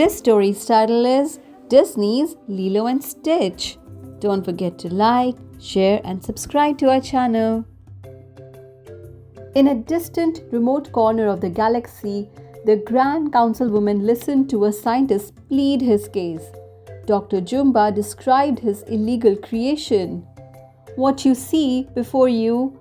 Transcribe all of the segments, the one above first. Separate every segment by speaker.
Speaker 1: This story's title is Disney's Lilo and Stitch. Don't forget to like, share and subscribe to our channel. In a distant, remote corner of the galaxy, the Grand Councilwoman listened to a scientist plead his case. Dr. Jumba described his illegal creation. What you see before you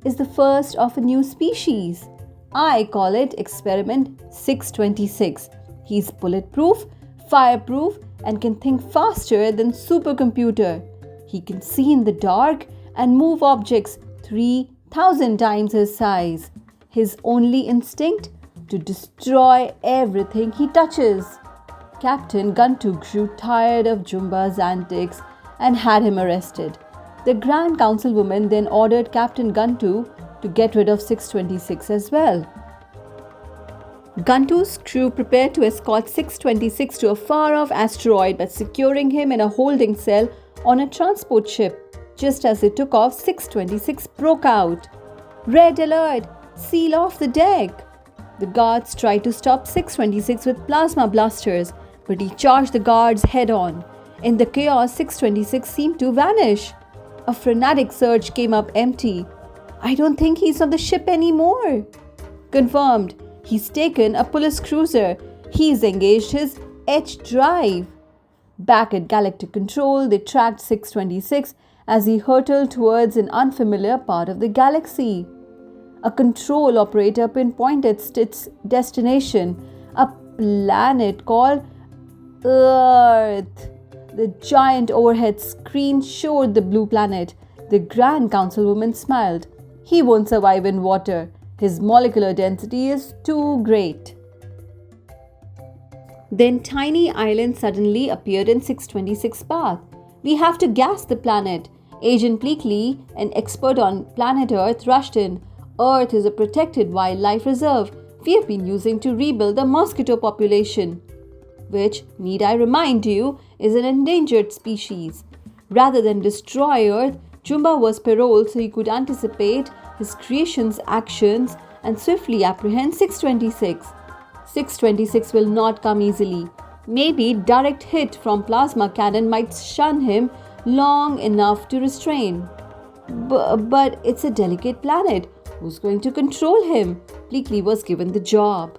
Speaker 1: is the first of a new species. I call it Experiment 626. He's bulletproof, fireproof, and can think faster than supercomputer. He can see in the dark and move objects 3,000 times his size. His only instinct? To destroy everything he touches. Captain Gantu grew tired of Jumba's antics and had him arrested. The Grand Councilwoman then ordered Captain Gantu to get rid of 626 as well. Gantu's crew prepared to escort 626 to a far-off asteroid by securing him in a holding cell on a transport ship. Just as they took off, 626 broke out. "Red alert! Seal off the deck!" The guards tried to stop 626 with plasma blasters, but he charged the guards head-on. In the chaos, 626 seemed to vanish. A frenetic search came up empty. "I don't think he's on the ship anymore." "Confirmed. He's taken a police cruiser. He's engaged his H drive." Back at Galactic Control, they tracked 626 as he hurtled towards an unfamiliar part of the galaxy. A control operator pinpointed Stitch's destination, a planet called Earth. The giant overhead screen showed the blue planet. The Grand Councilwoman smiled. "He won't survive in water. His molecular density is too great." Then tiny islands suddenly appeared in 626's path. "We have to gas the planet." Agent Pleakley, an expert on planet Earth, rushed in. "Earth is a protected wildlife reserve we have been using to rebuild the mosquito population, which, need I remind you, is an endangered species. Rather than destroy Earth, Jumba was paroled so he could anticipate his creation's actions and swiftly apprehend 626. 626 will not come easily. Maybe direct hit from plasma cannon might shun him long enough to restrain. But it's a delicate planet. Who's going to control him? Pleakley was given the job.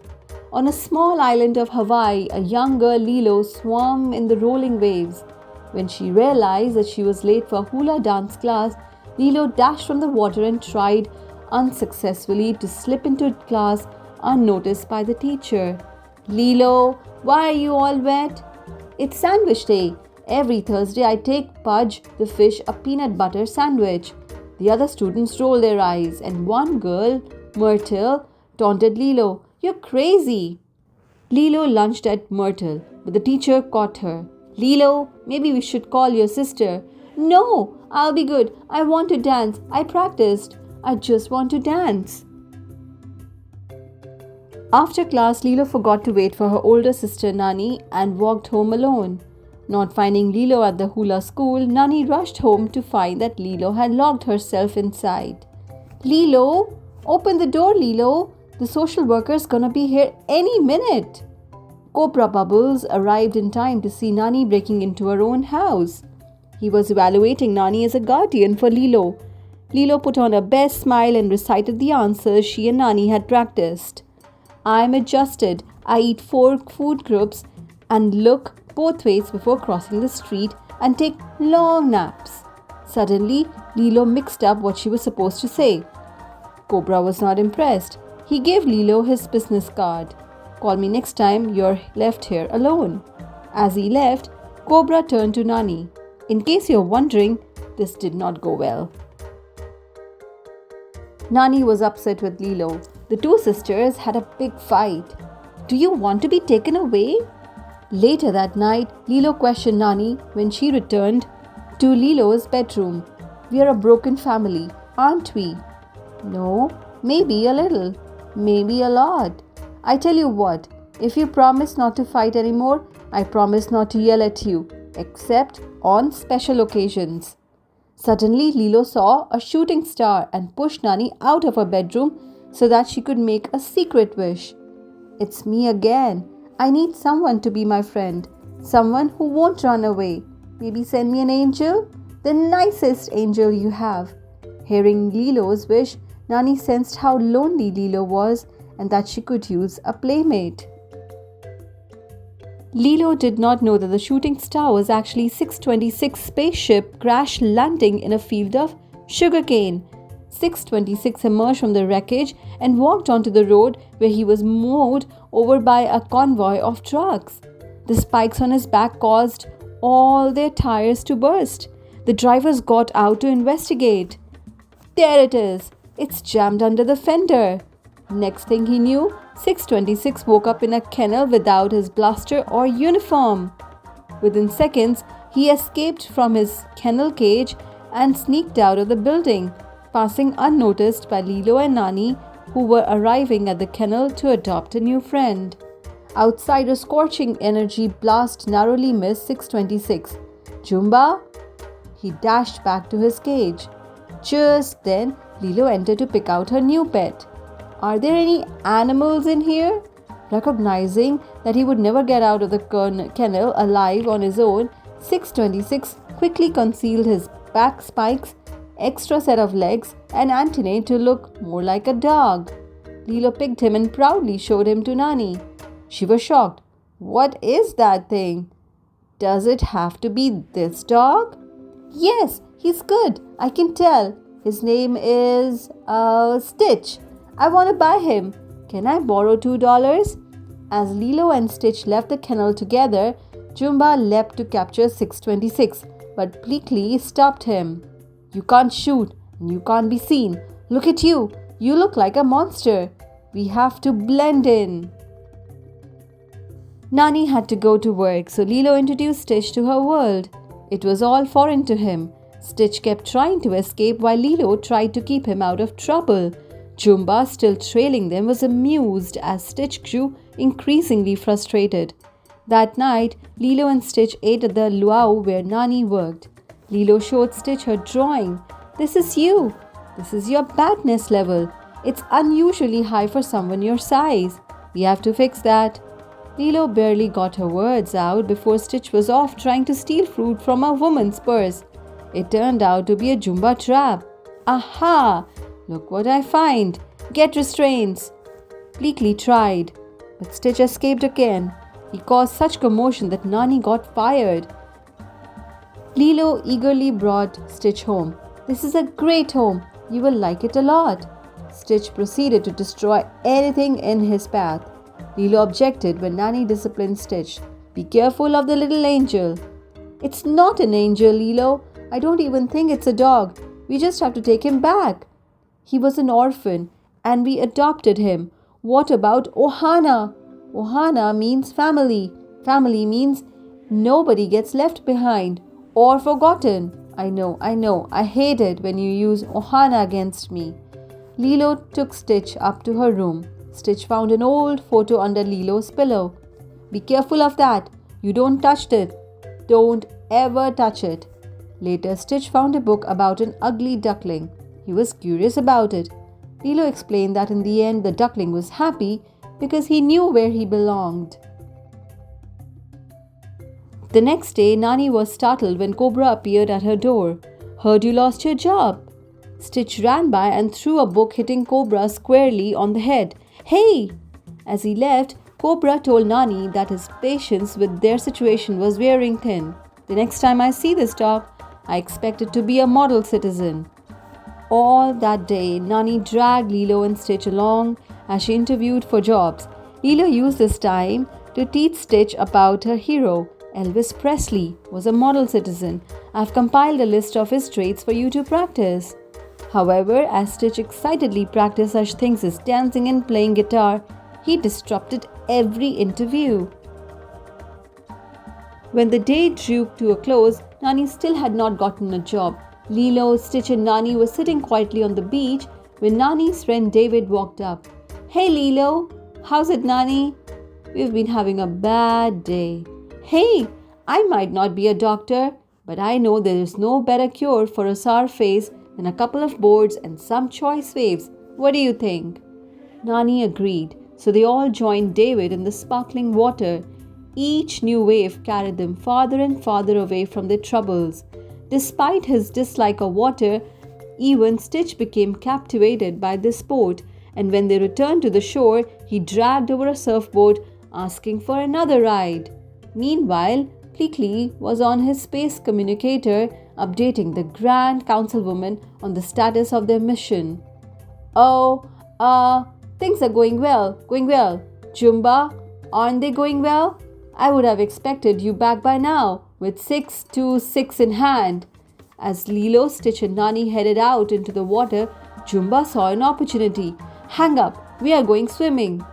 Speaker 1: On a small island of Hawaii, a young girl, Lilo, swam in the rolling waves. When she realized that she was late for hula dance class, Lilo dashed from the water and tried unsuccessfully to slip into class unnoticed by the teacher. "Lilo, why are you all wet?" "It's sandwich day. Every Thursday I take Pudge the fish a peanut butter sandwich." The other students rolled their eyes, and one girl, Myrtle, taunted Lilo, "You're crazy." Lilo lunged at Myrtle, but the teacher caught her. "Lilo, maybe we should call your sister." "No, I'll be good. I want to dance. I practiced. I just want to dance." After class, Lilo forgot to wait for her older sister Nani and walked home alone. Not finding Lilo at the hula school, Nani rushed home to find that Lilo had locked herself inside. "Lilo, open the door, Lilo. The social worker's gonna be here any minute." Cobra Bubbles arrived in time to see Nani breaking into her own house. He was evaluating Nani as a guardian for Lilo. Lilo put on her best smile and recited the answers she and Nani had practiced. "I'm adjusted. I eat 4 food groups and look both ways before crossing the street and take long naps." Suddenly, Lilo mixed up what she was supposed to say. Cobra was not impressed. He gave Lilo his business card. "Call me next time you're left here alone." As he left, Cobra turned to Nani. "In case you're wondering, this did not go well." Nani was upset with Lilo. The two sisters had a big fight. "Do you want to be taken away?" Later that night, Lilo questioned Nani when she returned to Lilo's bedroom. "We are a broken family, aren't we?" "No, maybe a little, maybe a lot. I tell you what, if you promise not to fight anymore, I promise not to yell at you, except on special occasions." Suddenly, Lilo saw a shooting star and pushed Nani out of her bedroom so that she could make a secret wish. "It's me again. I need someone to be my friend, someone who won't run away. Maybe send me an angel, the nicest angel you have." Hearing Lilo's wish, Nani sensed how lonely Lilo was and that she could use a playmate. Lilo did not know that the shooting star was actually 626 spaceship crash landing in a field of sugarcane. 626 emerged from the wreckage and walked onto the road where he was mowed over by a convoy of trucks. The spikes on his back caused all their tires to burst. The drivers got out to investigate. There it is! It's jammed under the fender. Next thing he knew, 626 woke up in a kennel without his blaster or uniform. Within seconds, he escaped from his kennel cage and sneaked out of the building, passing unnoticed by Lilo and Nani, who were arriving at the kennel to adopt a new friend. Outside, a scorching energy blast narrowly missed 626. "Jumba?" He dashed back to his cage. Just then, Lilo entered to pick out her new pet. "Are there any animals in here?" Recognizing that he would never get out of the kennel alive on his own, 626 quickly concealed his back spikes, extra set of legs, and antennae to look more like a dog. Lilo picked him and proudly showed him to Nani. She was shocked. "What is that thing? Does it have to be this dog?" "Yes, he's good. I can tell. His name is Stitch. I want to buy him. Can I borrow $2? As Lilo and Stitch left the kennel together, Jumba leapt to capture 626, but Pleakley stopped him. "You can't shoot and you can't be seen. Look at you. You look like a monster. We have to blend in." Nani had to go to work, so Lilo introduced Stitch to her world. It was all foreign to him. Stitch kept trying to escape while Lilo tried to keep him out of trouble. Jumba, still trailing them, was amused as Stitch grew increasingly frustrated. That night, Lilo and Stitch ate at the luau where Nani worked. Lilo showed Stitch her drawing. "This is you. This is your badness level. It's unusually high for someone your size. We have to fix that." Lilo barely got her words out before Stitch was off trying to steal fruit from a woman's purse. It turned out to be a Jumba trap. "Aha! Look what I find. Get restraints." Pleakley tried, but Stitch escaped again. He caused such commotion that Nani got fired. Lilo eagerly brought Stitch home. "This is a great home. You will like it a lot." Stitch proceeded to destroy anything in his path. Lilo objected when Nani disciplined Stitch. "Be careful of the little angel." "It's not an angel, Lilo. I don't even think it's a dog. We just have to take him back. He was an orphan and we adopted him. What about Ohana?" Ohana means family. Family means nobody gets left behind or forgotten. I know. I hate it when you use Ohana against me." Lilo took Stitch up to her room. Stitch found an old photo under Lilo's pillow. "Be careful of that. You don't touch it. Don't ever touch it." Later, Stitch found a book about an ugly duckling. He was curious about it. Lilo explained that in the end the duckling was happy because he knew where he belonged. The next day, Nani was startled when Cobra appeared at her door. "Heard you lost your job." Stitch ran by and threw a book, hitting Cobra squarely on the head. "Hey!" As he left, Cobra told Nani that his patience with their situation was wearing thin. "The next time I see this dog, I expect it to be a model citizen." All that day, Nani dragged Lilo and Stitch along as she interviewed for jobs. Lilo used this time to teach Stitch about her hero. Elvis Presley was a model citizen. "I've compiled a list of his traits for you to practice." However, as Stitch excitedly practiced such things as dancing and playing guitar, he disrupted every interview. When the day drew to a close, Nani still had not gotten a job. Lilo, Stitch and Nani were sitting quietly on the beach when Nani's friend David walked up. "Hey Lilo, how's it, Nani?" "We've been having a bad day." "Hey, I might not be a doctor, but I know there is no better cure for a sour face than a couple of boards and some choice waves. What do you think?" Nani agreed. So they all joined David in the sparkling water. Each new wave carried them farther and farther away from their troubles. Despite his dislike of water, even Stitch became captivated by this sport, and when they returned to the shore, he dragged over a surfboard, asking for another ride. Meanwhile, Pleakley was on his space communicator, updating the Grand Councilwoman on the status of their mission. "Oh, things are going well. Jumba, aren't they going well? I would have expected you back by now, with 626 in hand." As Lilo, Stitch and Nani headed out into the water, Jumba saw an opportunity. "Hang up, we are going swimming."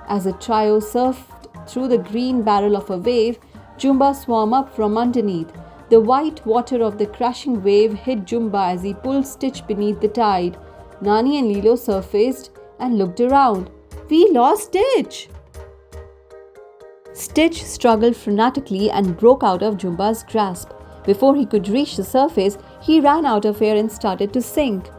Speaker 1: As the trio surfed through the green barrel of a wave, Jumba swam up from underneath. The white water of the crashing wave hit Jumba as he pulled Stitch beneath the tide. Nani and Lilo surfaced and looked around. "We lost Stitch!" Stitch struggled frantically and broke out of Jumba's grasp. Before he could reach the surface, he ran out of air and started to sink.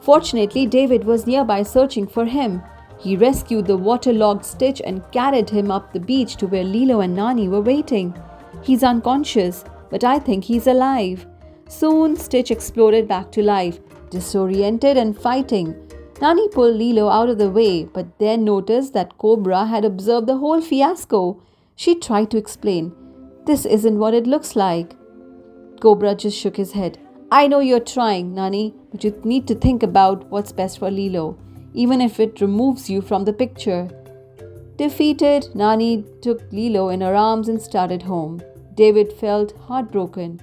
Speaker 1: Fortunately, David was nearby searching for him. He rescued the waterlogged Stitch and carried him up the beach to where Lilo and Nani were waiting. "He's unconscious, but I think he's alive." Soon, Stitch exploded back to life, disoriented and fighting. Nani pulled Lilo out of the way, but then noticed that Cobra had observed the whole fiasco. She tried to explain. "This isn't what it looks like." Cobra just shook his head. "I know you're trying, Nani, but you need to think about what's best for Lilo, even if it removes you from the picture." Defeated, Nani took Lilo in her arms and started home. David felt heartbroken.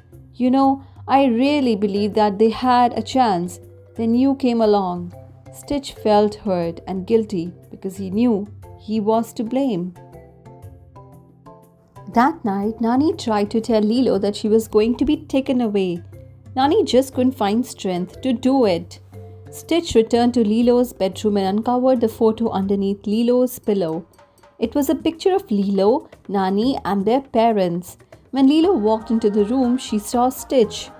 Speaker 1: I really believed that they had a chance. Then you came along." Stitch felt hurt and guilty because he knew he was to blame. That night, Nani tried to tell Lilo that she was going to be taken away. Nani just couldn't find strength to do it. Stitch returned to Lilo's bedroom and uncovered the photo underneath Lilo's pillow. It was a picture of Lilo, Nani, and their parents. When Lilo walked into the room, she saw Stitch.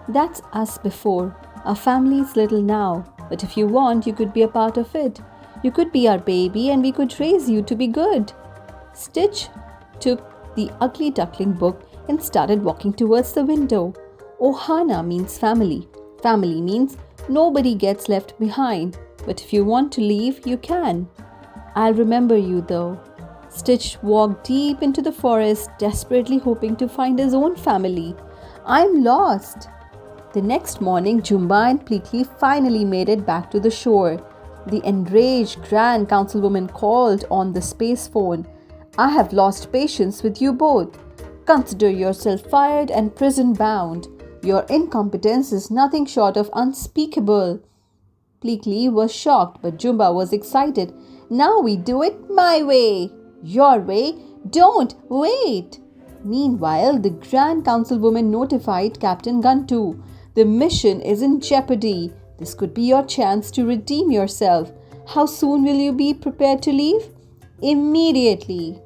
Speaker 1: "That's us before. Our family's little now, but if you want, you could be a part of it. You could be our baby and we could raise you to be good." Stitch took the ugly duckling book and started walking towards the window. Ohana means family. Family means nobody gets left behind, but if you want to leave, you can. "I'll remember you though." Stitch walked deep into the forest, desperately hoping to find his own family. "I'm lost." The next morning, Jumba and Pleakley finally made it back to the shore. The enraged Grand Councilwoman called on the space phone. "I have lost patience with you both. Consider yourself fired and prison bound. Your incompetence is nothing short of unspeakable." Pleakley was shocked, but Jumba was excited. "Now we do it my way." "Your way? Don't wait." Meanwhile, the Grand Councilwoman notified Captain Gantu. "The mission is in jeopardy. This could be your chance to redeem yourself. How soon will you be prepared to leave?" "Immediately."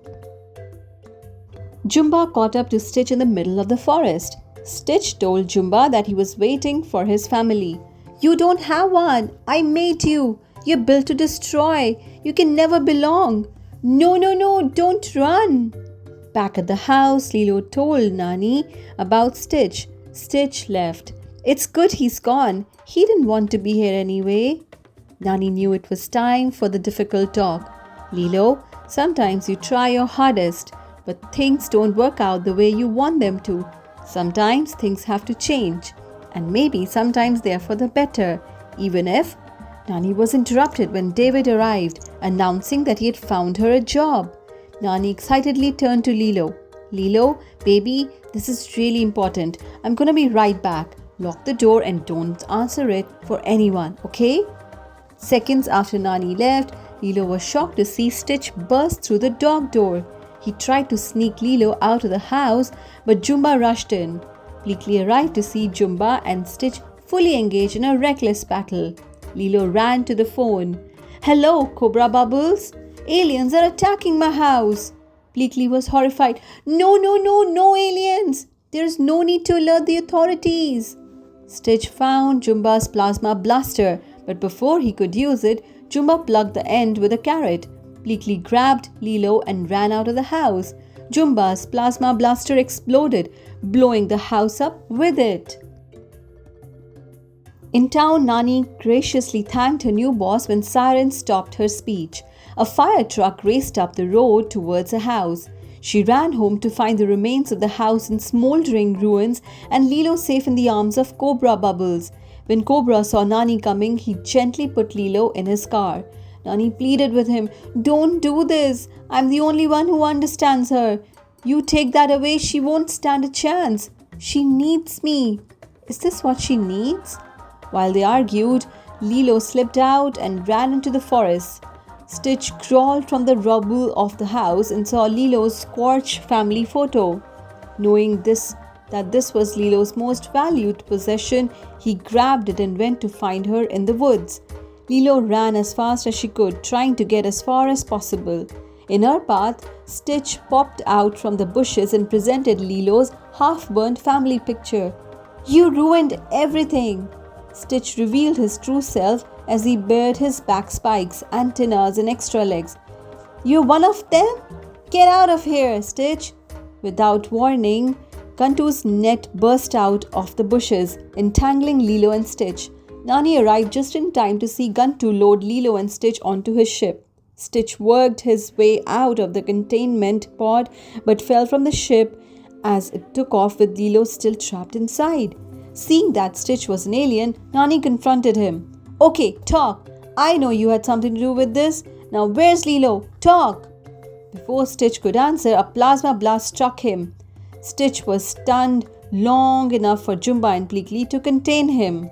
Speaker 1: Jumba caught up to Stitch in the middle of the forest. Stitch told Jumba that he was waiting for his family. "You don't have one. I made you. You're built to destroy. You can never belong." No, don't run." Back at the house, Lilo told Nani about Stitch. Stitch left. "It's good he's gone. He didn't want to be here anyway." Nani knew it was time for the difficult talk. "Lilo, sometimes you try your hardest, but things don't work out the way you want them to. Sometimes things have to change, and maybe sometimes they are for the better, even if..." Nani was interrupted when David arrived, announcing that he had found her a job. Nani excitedly turned to Lilo. "Lilo, baby, this is really important. I'm gonna be right back. Lock the door and don't answer it for anyone, okay?" Seconds after Nani left, Lilo was shocked to see Stitch burst through the dog door. He tried to sneak Lilo out of the house, but Jumba rushed in. Pleakley arrived to see Jumba and Stitch fully engaged in a reckless battle. Lilo ran to the phone. "Hello, Cobra Bubbles. Aliens are attacking my house." Pleakley was horrified. No aliens. There's no need to alert the authorities." Stitch found Jumba's plasma blaster, but before he could use it, Jumba plugged the end with a carrot. Bleakley grabbed Lilo and ran out of the house. Jumba's plasma blaster exploded, blowing the house up with it. In town, Nani graciously thanked her new boss when sirens stopped her speech. A fire truck raced up the road towards a house. She ran home to find the remains of the house in smoldering ruins and Lilo safe in the arms of Cobra Bubbles. When Cobra saw Nani coming, he gently put Lilo in his car. Nani pleaded with him, "Don't do this. I'm the only one who understands her. You take that away, she won't stand a chance. She needs me." Is this what she needs? While they argued, Lilo slipped out and ran into the forest. Stitch crawled from the rubble of the house and saw Lilo's scorched family photo. Knowing that this was Lilo's most valued possession, he grabbed it and went to find her in the woods. Lilo ran as fast as she could, trying to get as far as possible. In her path, Stitch popped out from the bushes and presented Lilo's half-burnt family picture. "You ruined everything!" Stitch revealed his true self as he bared his back spikes, antennas and extra legs. "You're one of them? Get out of here, Stitch!" Without warning, Gantu's net burst out of the bushes, entangling Lilo and Stitch. Nani arrived just in time to see Gantu load Lilo and Stitch onto his ship. Stitch worked his way out of the containment pod but fell from the ship as it took off with Lilo still trapped inside. Seeing that Stitch was an alien, Nani confronted him. "Okay, talk. I know you had something to do with this. Now where's Lilo? Talk!" Before Stitch could answer, a plasma blast struck him. Stitch was stunned long enough for Jumba and Bleakley to contain him.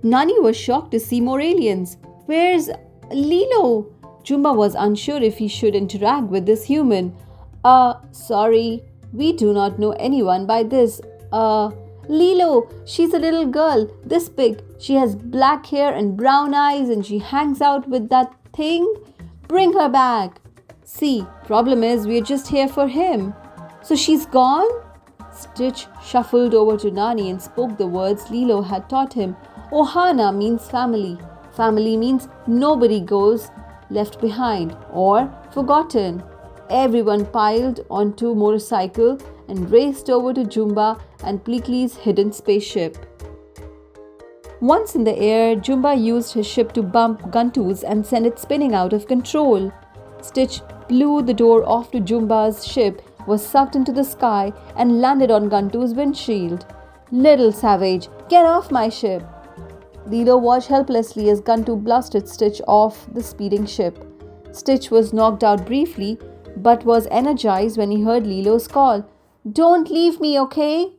Speaker 1: Nani was shocked to see more aliens. "Where's Lilo?" Jumba was unsure if he should interact with this human. Sorry, we do not know anyone by this. Lilo, she's a little girl, this big. She has black hair and brown eyes and she hangs out with that thing. Bring her back." "See, problem is we're just here for him." "So she's gone?" Stitch shuffled over to Nani and spoke the words Lilo had taught him. Ohana means family. Family means nobody goes left behind or forgotten. Everyone piled onto a motorcycle and raced over to Jumba and Bleakley's hidden spaceship. Once in the air, Jumba used his ship to bump Gantu's and send it spinning out of control. Stitch blew the door off to Jumba's ship, was sucked into the sky and landed on Gantu's windshield. "Little savage, get off my ship!" Lilo watched helplessly as Gantu blasted Stitch off the speeding ship. Stitch was knocked out briefly, but was energized when he heard Lilo's call. "Don't leave me, okay?"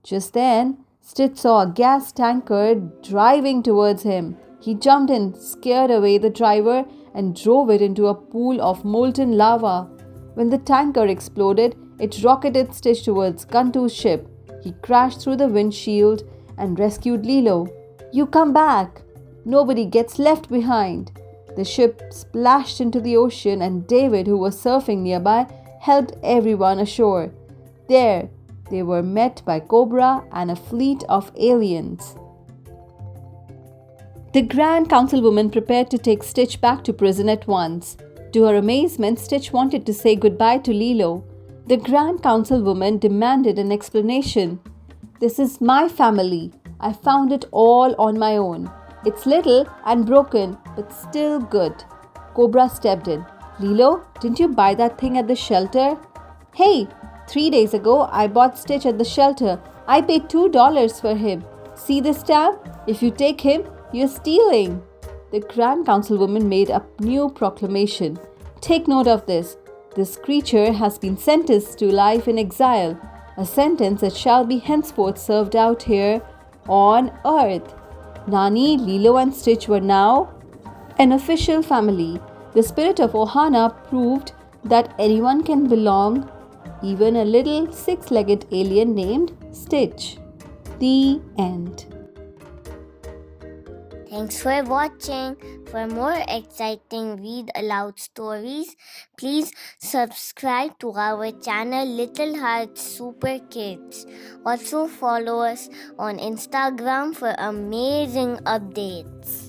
Speaker 1: Just then, Stitch saw a gas tanker driving towards him. He jumped in, scared away the driver, and drove it into a pool of molten lava. When the tanker exploded, it rocketed Stitch towards Gantu's ship. He crashed through the windshield and rescued Lilo. "You come back. Nobody gets left behind." The ship splashed into the ocean and David, who was surfing nearby, helped everyone ashore. There, they were met by Cobra and a fleet of aliens. The Grand Councilwoman prepared to take Stitch back to prison at once. To her amazement, Stitch wanted to say goodbye to Lilo. The Grand Councilwoman demanded an explanation. "This is my family. I found it all on my own. It's little and broken, but still good." Cobra stepped in. "Lilo, didn't you buy that thing at the shelter?" "Hey, 3 days ago I bought Stitch at the shelter. I paid $2 for him. See this tab? If you take him, you're stealing." The Grand Councilwoman made a new proclamation. "Take note of this. This creature has been sentenced to life in exile, a sentence that shall be henceforth served out here on Earth." Nani, Lilo and Stitch were now an official family. The spirit of Ohana proved that anyone can belong, even a little six-legged alien named Stitch. The end.
Speaker 2: Thanks for watching. For more exciting read aloud stories, please subscribe to our channel Little Hearts Super Kids. Also follow us on Instagram for amazing updates.